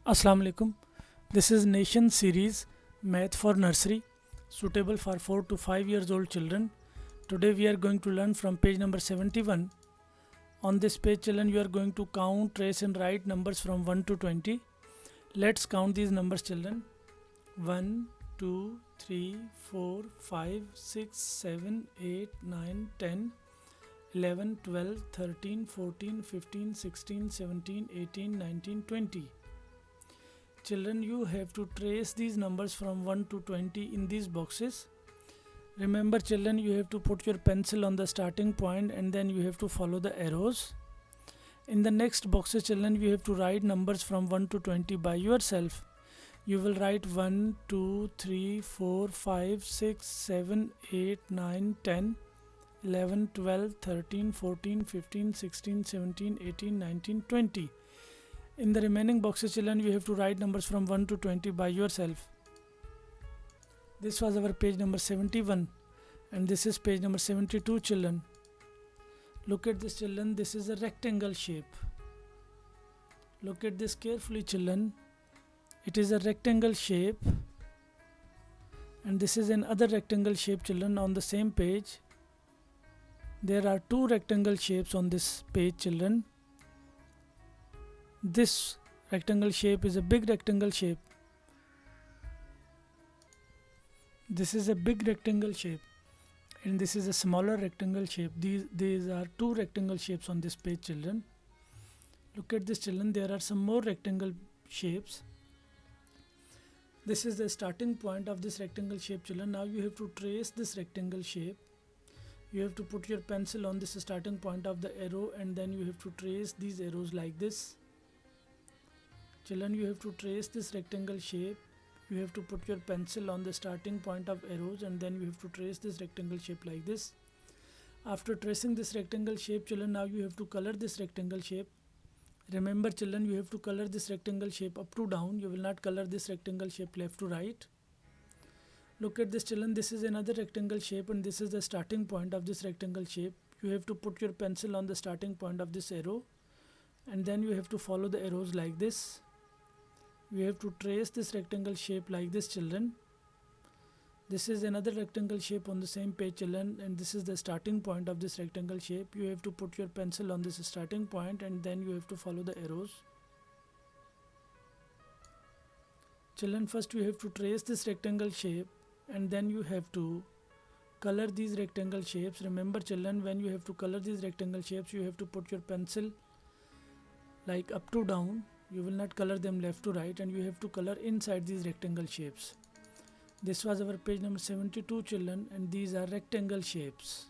Assalamu alaikum. This is Nation series Math for Nursery, suitable for 4 to 5 years old children. Today we are going to learn from page number 71. On this page, children, you are going to count, trace and write numbers from 1 to 20. Let's count these numbers, children. 1, 2, 3, 4, 5, 6, 7, 8, 9, 10, 11, 12, 13, 14, 15, 16, 17, 18, 19, 20. Children, you have to trace these numbers from 1 to 20 in these boxes. Remember, children, you have to put your pencil on the starting point and then you have to follow the arrows. In the next boxes, children, you have to write numbers from 1 to 20 by yourself. You will write 1, 2, 3, 4, 5, 6, 7, 8, 9, 10, 11, 12, 13, 14, 15, 16, 17, 18, 19, 20. In the remaining boxes, children, you have to write numbers from 1 to 20 by yourself. This was our page number 71 and this is page number 72, children. Look at this, children. This is a rectangle shape. Look at this carefully, children. It is a rectangle shape and this is another rectangle shape, children, on the same page. There are two rectangle shapes on this page, children. This rectangle shape is a big rectangle shape. This is a big rectangle shape and this is a smaller rectangle shape. These are two rectangle shapes on this page, children. Look at this, children. There are some more rectangle shapes. This is the starting point of this rectangle shape, children. Now you have to trace this rectangle shape. You have to put your pencil on this starting point of the arrow and then you have to trace these arrows like this. Children, you have to trace this rectangle shape. You have to put your pencil on the starting point of arrows and then you have to trace this rectangle shape like this. After tracing this rectangle shape, children, now you have to color this rectangle shape. Remember, children, you have to color this rectangle shape up to down. You will not color this rectangle shape left to right. Look at this, children. This is another rectangle shape and this is the starting point of this rectangle shape. You have to put your pencil on the starting point of this arrow and then you have to follow the arrows like this. You have to trace this rectangle shape like this, children. This is another rectangle shape on the same page, children, and this is the starting point of this rectangle shape. You have to put your pencil on this starting point and then you have to follow the arrows. Children, first you have to trace this rectangle shape and then you have to color these rectangle shapes. Remember, children, when you have to color these rectangle shapes, you have to put your pencil like up to down. You will not color them left to right and you have to color inside these rectangle shapes. This was our page number 72, children, and these are rectangle shapes.